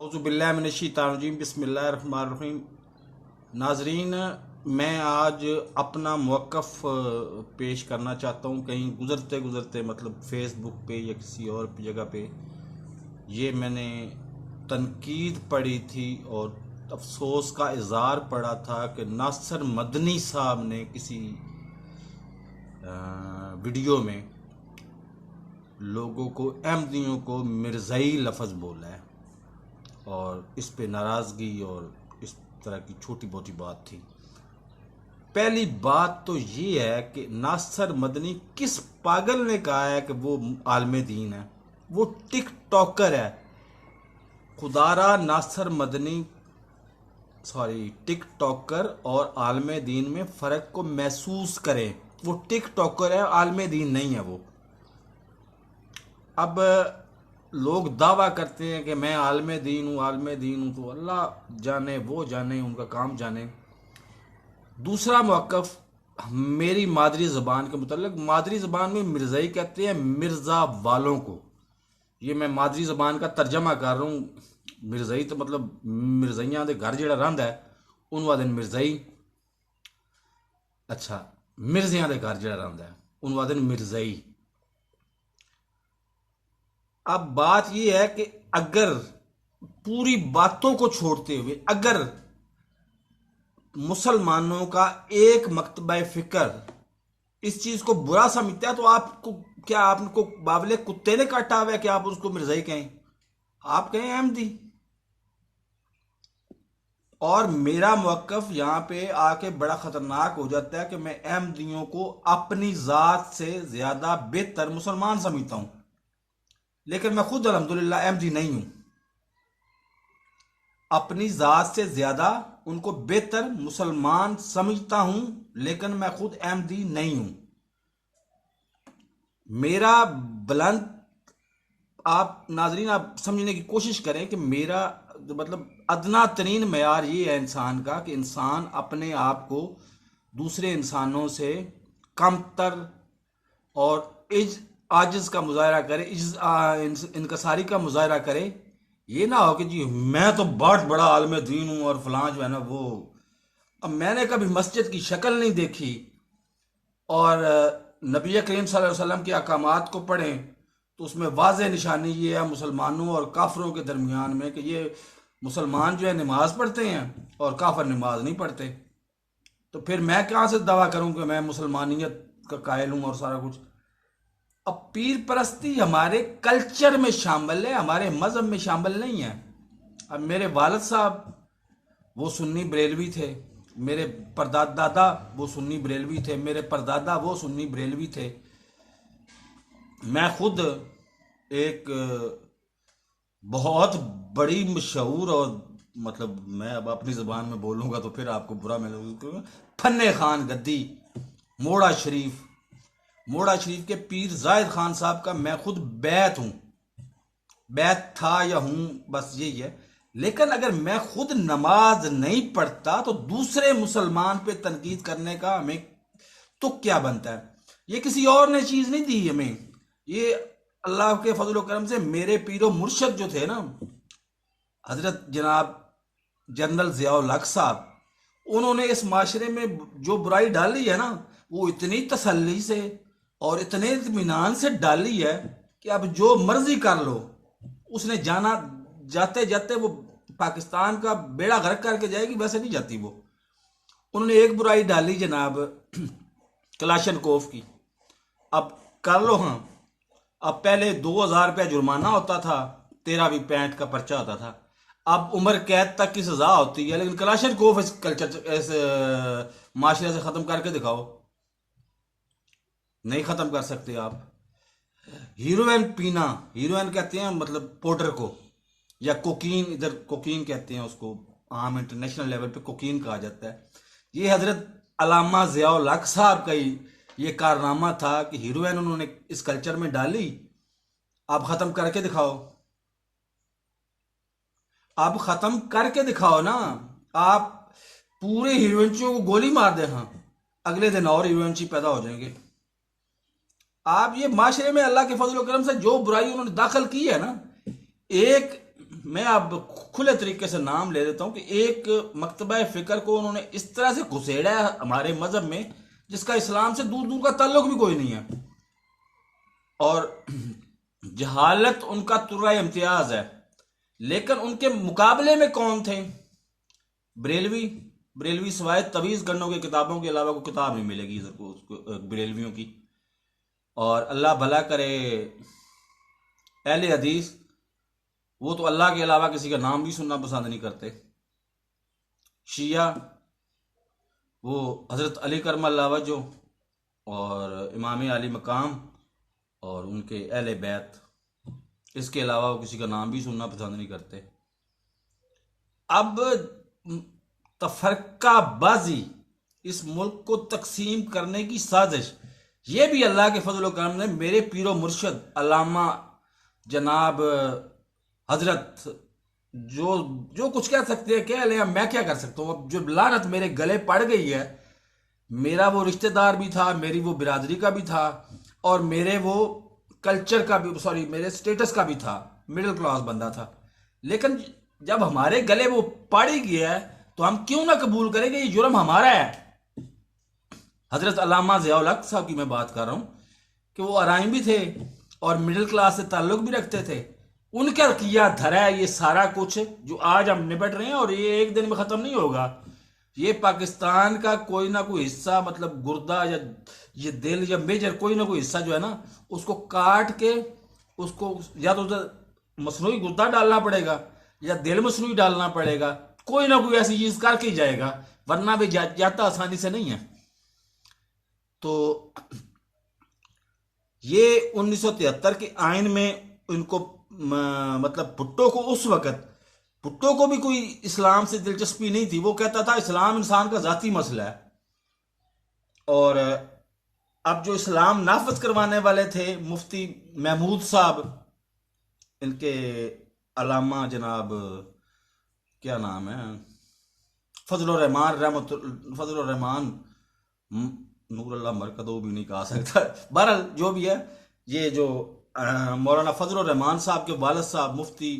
औज़ुबिल्लाहिमिनश्शैतानिर्रजीम बिस्मिल्लाहिर्रहमानिर्रहीम। नाजरीन, मैं आज अपना मौक़िफ़ पेश करना चाहता हूँ। कहीं गुज़रते गुज़रते मतलब फ़ेसबुक पे या किसी और जगह पे ये मैंने तनकीद पढ़ी थी और अफसोस का इज़हार पड़ा था कि नासिर मदनी साहब ने किसी वीडियो में लोगों को, अहमदियों को मिर्ज़ाई लफ्ज़ बोला है और इस पे नाराज़गी और इस तरह की छोटी मोटी बात थी। पहली बात तो ये है कि नासिर मदनी किस पागल ने कहा है कि वो आलम दीन है? वो टिक टॉकर है। खुदारा नासिर मदनी टिक टॉकर और आलम दीन में फ़र्क को महसूस करें। वो टिक टॉकर है, आलम दीन नहीं है वो। अब लोग दावा करते हैं कि मैं आलम दीन हूँ, आलम दीन हूँ, तो अल्लाह जाने, वो जाने, उनका काम जाने। दूसरा मौक़िफ़ मेरी मादरी ज़बान के मुतालिक, मादरी ज़बान में मिर्ज़ाई कहते हैं मिर्ज़ा वालों को। ये मैं मादरी ज़बान का तर्जमा कर रहा हूँ। मिर्ज़ाई तो मतलब मिर्ज़ाइयां दे घर जेड़ा रंद है उन वादे मिर्ज़ाई। अच्छा, मिर्ज़ियां दे घर जेड़ा रंद है उन वादे मिर्ज़ाई। अब बात यह है कि अगर पूरी बातों को छोड़ते हुए अगर मुसलमानों का एक मकतबा फ़िक्र इस चीज को बुरा समझता है तो आपको क्या, आपको बावले कुत्ते ने काटा हुआ है कि आप उसको मिर्ज़ाई कहें? आप कहें अहमदी। और मेरा मौक़िफ़ यहाँ पे आके बड़ा ख़तरनाक हो जाता है कि मैं अहमदियों को अपनी ज़ात से ज़्यादा बेहतर मुसलमान समझता हूँ, लेकिन मैं खुद अल्हम्दुलिल्लाह अहमदी नहीं हूँ। अपनी ज़ात से ज़्यादा उनको बेहतर मुसलमान समझता हूँ, लेकिन मैं खुद अहमदी नहीं हूँ। मेरा बुलंद, आप नाजरीन आप समझने की कोशिश करें कि मेरा मतलब अदना तरीन मेयार ये है इंसान का कि इंसान अपने आप को दूसरे इंसानों से कमतर और आजिज़ का मुजाहरा करे, इनकसारी का मुजाहरा करे। ये ना हो कि जी मैं तो बहुत बड़ा आलम दीन हूँ और फलां जो है ना वो। अब मैंने कभी मस्जिद की शक्ल नहीं देखी और नबी करीम सल्लल्लाहु अलैहि वसल्लम के अहकामात को पढ़ें तो उसमें वाज़ेह निशानी ये है मुसलमानों और काफरों के दरमियान में कि ये मुसलमान जो है नमाज पढ़ते हैं और काफर नमाज नहीं पढ़ते। तो फिर मैं कहाँ से दावा करूँ कि मैं मुसलमानियत का कायल हूँ और सारा कुछ। अब पीर परस्ती हमारे कल्चर में शामिल है, हमारे मज़हब में शामिल नहीं है। अब मेरे वालिद साहब वो सुन्नी बरेलवी थे, मेरे परदादा वो सुन्नी बरेलवी थे, मेरे परदादा वो सुन्नी बरेलवी थे। मैं खुद एक बहुत बड़ी मशहूर और मतलब मैं अब अपनी ज़बान में बोलूँगा तो फिर आपको बुरा मिलेगा, फन्ने खान गद्दी मोड़ा शरीफ के पीर जायद खान साहब का मैं खुद बैत हूँ, बैत था या हूँ, बस यही है। लेकिन अगर मैं खुद नमाज नहीं पढ़ता तो दूसरे मुसलमान पे तनकीद करने का हमें तो क्या बनता है? ये किसी और ने चीज़ नहीं दी हमें, ये अल्लाह के फजल करम से मेरे पीरो मुर्शद जो थे ना, हजरत जनाब जनरल ज़ियाउल हक साहब, उन्होंने इस माशरे में जो बुराई डाली है ना वो इतनी तसल्ली से और इतने इत्मीनान से डाली है कि अब जो मर्जी कर लो। उसने जाना, जाते जाते वो पाकिस्तान का बेड़ा गर्क करके जाएगी, वैसे नहीं जाती वो। उन्होंने एक बुराई डाली जनाब कलाशनकोफ की, अब कर लो। हाँ, अब पहले 2000 रुपया जुर्माना होता था, 13वीं पैंट का पर्चा होता था, अब उम्र कैद तक की सजा होती है। लेकिन कलाशनकोफ इस कल्चर, इस माशरे से ख़त्म करके दिखाओ, नहीं ख़त्म कर सकते आप। हीरोइन पीना, हीरोइन कहते हैं मतलब पाउडर को, या कोकीन, इधर कोकीन कहते हैं उसको, आम इंटरनेशनल लेवल पे कोकीन कहा जाता है। ये हजरत अल्लामा ज़ियाउल हक साहब का ही ये कारनामा था कि हीरोइन उन्होंने इस कल्चर में डाली। आप ख़त्म करके दिखाओ, आप ख़त्म करके दिखाओ ना। आप पूरे हीरोइनचियों को गोली मार दे, हाँ, अगले दिन और हीरोइनची पैदा हो जाएंगे। आप ये माशरे में अल्लाह के फजल करम से जो बुराई उन्होंने दाखिल की है ना, एक मैं अब खुले तरीके से नाम ले लेता हूं कि एक मकतबा फ़िक्र को उन्होंने इस तरह से घुसेड़ा है हमारे मजहब में, जिसका इस्लाम से दूर दूर का ताल्लुक भी कोई नहीं है, और जहालत उनका तुर्रा इम्तियाज है। लेकिन उनके मुकाबले में कौन थे? बरेलवी। बरेलवी सिवाय तवीज़ गन्नों की किताबों के अलावा कोई किताब नहीं मिलेगी उसको बरेलवियों की। और अल्लाह भला करे अहले हदीस, वो तो अल्लाह के अलावा किसी का नाम भी सुनना पसंद नहीं करते। शिया, वो हज़रत अली करमल्लाहु वजहो और इमाम अली मकाम और उनके अहले बैत, इसके अलावा वो किसी का नाम भी सुनना पसंद नहीं करते। अब तफरकाबाजी, इस मुल्क को तकसीम करने की साजिश, ये भी अल्लाह के फजल करम ने मेरे पीरो मुर्शद अल्लामा जनाब हजरत जो जो कुछ कह सकते हैं कह लें, मैं क्या कर सकता हूँ। अब जो लानत मेरे गले पड़ गई है, मेरा वो रिश्तेदार भी था, मेरी वो बिरादरी का भी था, और मेरे वो कल्चर का भी, सॉरी मेरे स्टेटस का भी था, मिडिल क्लास बंदा था। लेकिन जब हमारे गले वो पड़ ही गया है तो हम क्यों ना कबूल करेंगे ये जुर्म हमारा है। हजरत अल्लामा ज़ियाउल हक साहब की मैं बात कर रहा हूँ कि वो अराइम भी थे और मिडिल क्लास से ताल्लुक भी रखते थे। उनका किया धरा है ये सारा कुछ जो आज हम निपट रहे हैं, और ये एक दिन में ख़त्म नहीं होगा। ये पाकिस्तान का कोई ना कोई हिस्सा, मतलब गुर्दा या ये दिल या मेजर कोई ना कोई हिस्सा जो है ना, उसको काट के उसको या तो मसनूई गुर्दा डालना पड़ेगा या दिल मसनूई डालना पड़ेगा, कोई ना कोई ऐसी चीज करके ही जाएगा, वरना भी जाता आसानी से नहीं है। तो ये 1973 के आइन में इनको मतलब भुट्टो को उस वक्त, भुट्टो को भी कोई इस्लाम से दिलचस्पी नहीं थी। वो कहता था इस्लाम इंसान का जाती मसला है। और अब जो इस्लाम नाफज करवाने वाले थे मुफ्ती महमूद साहब, इनके अलामा जनाब क्या नाम है, फजलुर रहमान रहमत फजलुर रहमान नूरुल्लाह मरकदो भी नहीं कहा सकता, बहरहाल जो भी है, ये जो मौलाना फजलुर रहमान साहब के वालिद साहब, मुफ्ती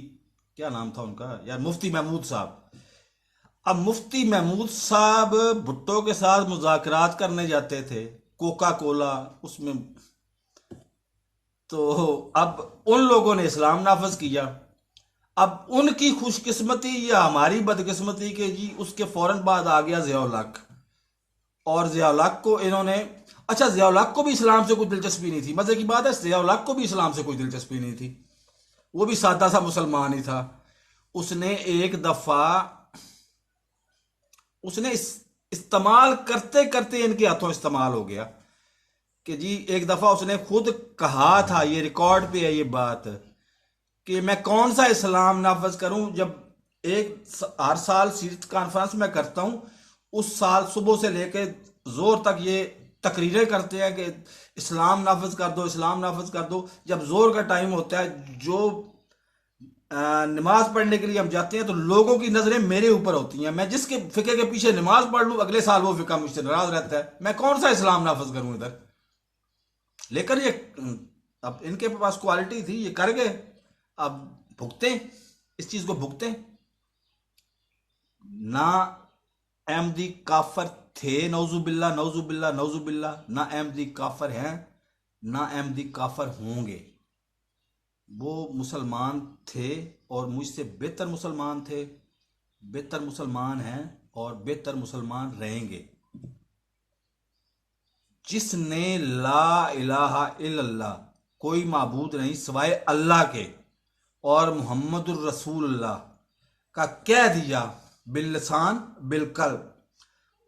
क्या नाम था उनका यार, मुफ्ती महमूद साहब। अब मुफ्ती महमूद साहब भुट्टो के साथ मुज़ाकरात करने जाते थे, कोका कोला उसमें। तो अब उन लोगों ने इस्लाम नाफज किया। अब उनकी खुशकिस्मती या हमारी बदकिस्मती के जी, उसके फौरन बाद आ गया ज़ियाउल हक। और ज़ियाउल हक को इन्होंने, अच्छा ज़ियाउल हक को भी इस्लाम से कोई दिलचस्पी नहीं थी। मजे की बात है, ज़ियाउल हक को भी इस्लाम से कोई दिलचस्पी नहीं थी। वो भी सादा सा मुसलमान ही था। उसने एक दफा उसने इस्तेमाल करते करते इनके हाथों इस्तेमाल हो गया कि जी, एक दफा उसने खुद कहा था, ये रिकॉर्ड पे है ये बात, कि मैं कौन सा इस्लाम नाफज करूं, जब हर साल सीरत कॉन्फ्रेंस में करता हूं, उस साल सुबह से लेकर जोर तक ये तकरीरें करते हैं कि इस्लाम नाफज कर दो, इस्लाम नाफज कर दो। जब जोर का टाइम होता है, जो नमाज पढ़ने के लिए हम जाते हैं, तो लोगों की नजरें मेरे ऊपर होती हैं। मैं जिसके फिक्र के पीछे नमाज पढ़ लूं, अगले साल वो फिक्र मुझसे नाराज रहता है। मैं कौन सा इस्लाम नाफज करूं इधर। लेकिन ये अब इनके पास क्वालिटी थी, ये कर गए। अब भुगते, इस चीज को भुगते। ना अहमदी काफर थे, नौजुबिल्ला नौजुबिल्ला नौजुबिल्ला, ना अहमदी काफर हैं, ना अहमदी काफर होंगे। वो मुसलमान थे और मुझसे बेहतर मुसलमान थे, बेहतर मुसलमान हैं और बेहतर मुसलमान रहेंगे। जिसने ला इलाहा इल्लल्लाह, कोई माबूद नहीं सिवाय अल्लाह के, और मुहम्मदुर रसूलुल्लाह का कह दिया बिल्लिसान बिलकल्ब,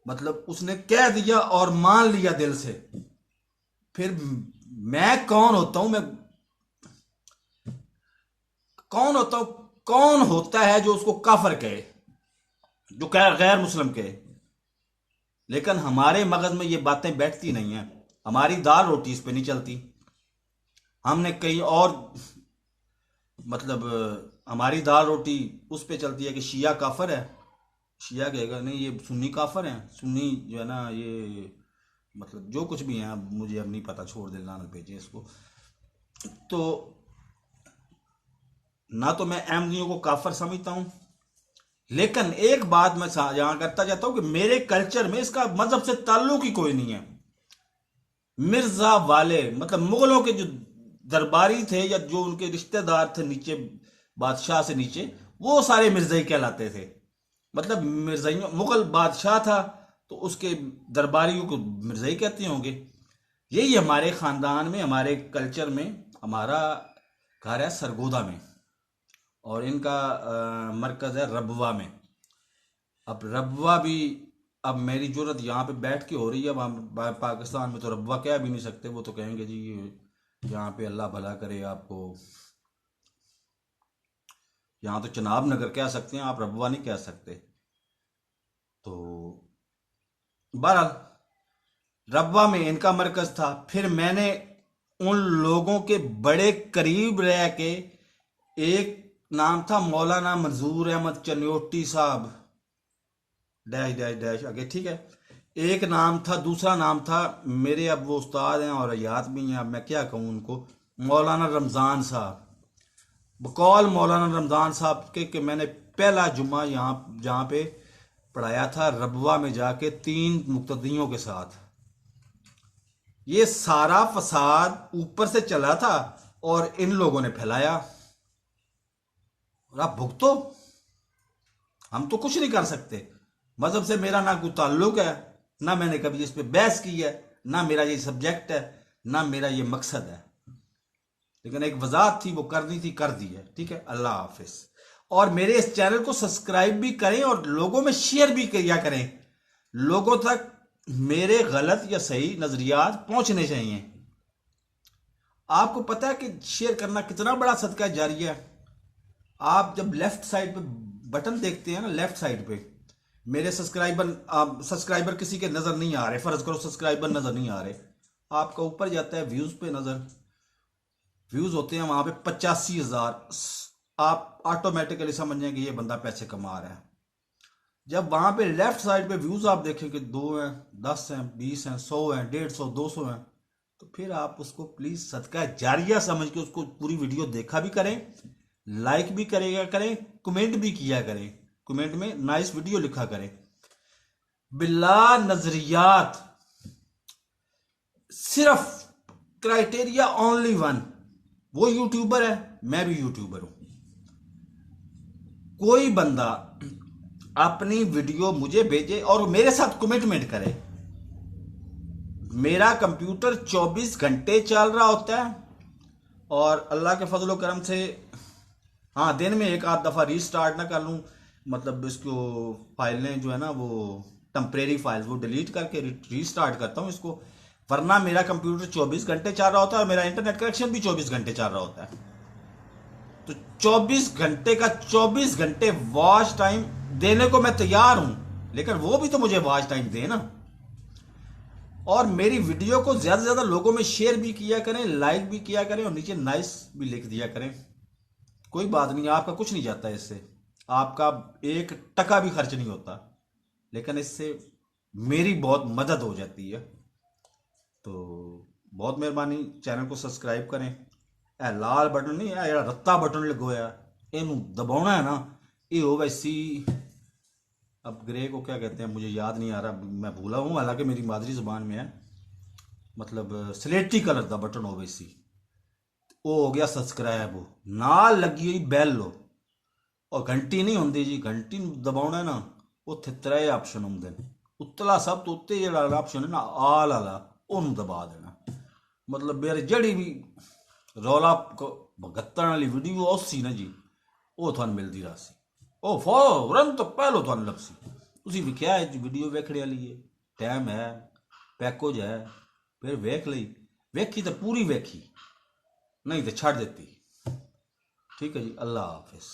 मतलब उसने कह दिया और मान लिया दिल से, फिर मैं कौन होता हूं, मैं कौन होता हूं, कौन होता है जो उसको काफर कहे, जो कह गैर मुस्लिम कहे। लेकिन हमारे मगज में ये बातें बैठती नहीं हैं। हमारी दाल रोटी इस पे नहीं चलती। हमने कहीं और, मतलब हमारी दाल रोटी उस पे चलती है कि शिया काफर है। शिया कहेगा नहीं ये सुन्नी काफर हैं, सुन्नी जो है ना, ये मतलब जो कुछ भी है, अब मुझे अब नहीं पता, छोड़ दे, लानत भेजे इसको। तो ना तो मैं अहमदियों को काफर समझता हूं, लेकिन एक बात मैं यहां करता जाता हूं कि मेरे कल्चर में इसका मजहब से ताल्लुक ही कोई नहीं है। मिर्जा वाले मतलब मुगलों के जो दरबारी थे या जो उनके रिश्तेदार थे नीचे, बादशाह से नीचे, वो सारे मिर्जाई कहलाते थे। मतलब मिर्जाई, मुगल बादशाह था तो उसके दरबारियों को मिर्जाई कहते होंगे। यही हमारे खानदान में, हमारे कल्चर में, हमारा घर है सरगोदा में, और इनका मरकज है रबवा में। अब रबवा भी, अब मेरी जरूरत यहाँ पे बैठ के हो रही है, वहाँ पाकिस्तान में तो रबवा कह भी नहीं सकते, वो तो कहेंगे जी यहाँ पे अल्लाह भला करे आपको। यहाँ तो चनाब नगर कह सकते हैं, आप रबवा नहीं कह सकते। तो बहरहाल रबवा में इनका मरकज था। फिर मैंने उन लोगों के बड़े करीब रह के, एक नाम था मौलाना मंजूर अहमद चन्योटी साहब, डैश डैश डैश आगे, ठीक है। एक नाम था, दूसरा नाम था, मेरे अब वो उस्ताद हैं और याद भी हैं, अब मैं क्या कहूँ उनको, मौलाना रमज़ान साहब। बकौल मौलाना रमज़ान साहब के मैंने पहला जुम्मा यहाँ जहाँ पे पढ़ाया था रबवा में जाके 3 मुक्तदियों के साथ। ये सारा फसाद ऊपर से चला था और इन लोगों ने फैलाया, और आप भुगतो। हम तो कुछ नहीं कर सकते। मजहब से मेरा ना कोई ताल्लुक है, ना मैंने कभी इस पे बहस की है, ना मेरा ये सब्जेक्ट है, ना मेरा ये मकसद है। लेकिन एक वजाहत थी, वो करनी थी, कर दी है, ठीक है। अल्लाह हाफिज। और मेरे इस चैनल को सब्सक्राइब भी करें और लोगों में शेयर भी किया करें। लोगों तक मेरे गलत या सही नजरियात पहुंचने चाहिए। आपको पता है कि शेयर करना कितना बड़ा सदका जारिया है। आप जब लेफ्ट साइड पे बटन देखते हैं ना, लेफ्ट साइड पे मेरे सब्सक्राइबर किसी के नजर नहीं आ रहे, फर्ज करो सब्सक्राइबर नजर नहीं आ रहे, आपका ऊपर जाता है व्यूज पे नजर, व्यूज होते हैं वहां पे 85,000, आप ऑटोमेटिकली समझ जाएंगे ये बंदा पैसे कमा रहा है। जब वहां पे लेफ्ट साइड पे व्यूज आप देखें कि 2 हैं, 10 हैं, 20 हैं, 100 हैं, 150, 200 हैं, तो फिर आप उसको प्लीज सदका जारिया समझ के उसको पूरी वीडियो देखा भी करें, लाइक भी करेगा करें, कमेंट भी किया करें, कमेंट में नाइस वीडियो लिखा करें। बिला नजरियात, सिर्फ क्राइटेरिया ओनली वन, वो यूट्यूबर है, मैं भी यूट्यूबर हूं। कोई बंदा अपनी वीडियो मुझे भेजे और मेरे साथ कमिटमेंट करे। मेरा कंप्यूटर 24 घंटे चल रहा होता है, और अल्लाह के फजलो करम से, हाँ, दिन में एक आध दफ़ा रीस्टार्ट ना कर लूँ, मतलब इसको फाइलें जो है ना, वो टेम्परेरी फाइल्स, वो डिलीट करके रीस्टार्ट करता हूँ इसको। वरना मेरा कंप्यूटर 24 घंटे चल रहा होता है और मेरा इंटरनेट कनेक्शन भी 24 घंटे चल रहा होता है। तो 24 घंटे का 24 घंटे वॉच टाइम देने को मैं तैयार हूं, लेकिन वो भी तो मुझे वॉच टाइम दे ना। और मेरी वीडियो को ज्यादा से ज्यादा लोगों में शेयर भी किया करें, लाइक भी किया करें, और नीचे नाइस भी लिख दिया करें। कोई बात नहीं, आपका कुछ नहीं जाता इससे, आपका 1 टका भी खर्च नहीं होता, लेकिन इससे मेरी बहुत मदद हो जाती है। तो बहुत मेहरबानी, चैनल को सब्सक्राइब करें। ए लाल बटन नहीं है, ਜਿਹੜਾ रत्ता बटन लगोया ਇਹਨੂੰ दबाना है ना, ये हो वैसी, अब ग्रे को क्या कहते हैं मुझे याद नहीं आ रहा, मैं भूला हूँ, हालांकि मेरी मादरी जुबान में है, मतलब स्लेटी कलर का बटन हो वैसी, वो हो गया सब्सक्राइब। हो नाल लगी हुई बैल लो, और घंटी नहीं होंगी जी, घंटी दबाना है ना, उत्थे 3 ऑप्शन होंगे। उत्तला सब तो उत्ते जो ऑप्शन है ना, आल वाला, ਉਹਨੂੰ दबा देना। मतलब मेरे जड़ी भी रौला भगत्तण वाली वीडियो उसी ना जी, ਉਹ ਤੁਹਾਨੂੰ ਮਿਲਦੀ ਰਾਸੀ, ਉਹ ਫੌਰਨ ਤੋਂ ਪਹਿਲੋਂ ਤੁਹਾਨੂੰ ਲੱਭਸੀ। ਤੁਸੀਂ ਵਿਖਿਆ ਹੈ ਜੀ ਵੀਡੀਓ ਵੇਖਣ ਵਾਲੀ ਹੈ, ਟਾਈਮ ਹੈ, ਪੈਕੇਜ ਹੈ, ਫਿਰ ਵੇਖ ਲਈ, ਵੇਖੀ ਤਾਂ ਪੂਰੀ ਵੇਖੀ, ਨਹੀਂ ਤਾਂ ਛੱਡ ਦਿੱਤੀ। ਠੀਕ ਹੈ ਜੀ, ਅੱਲਾ ਹਾਫਿਜ਼।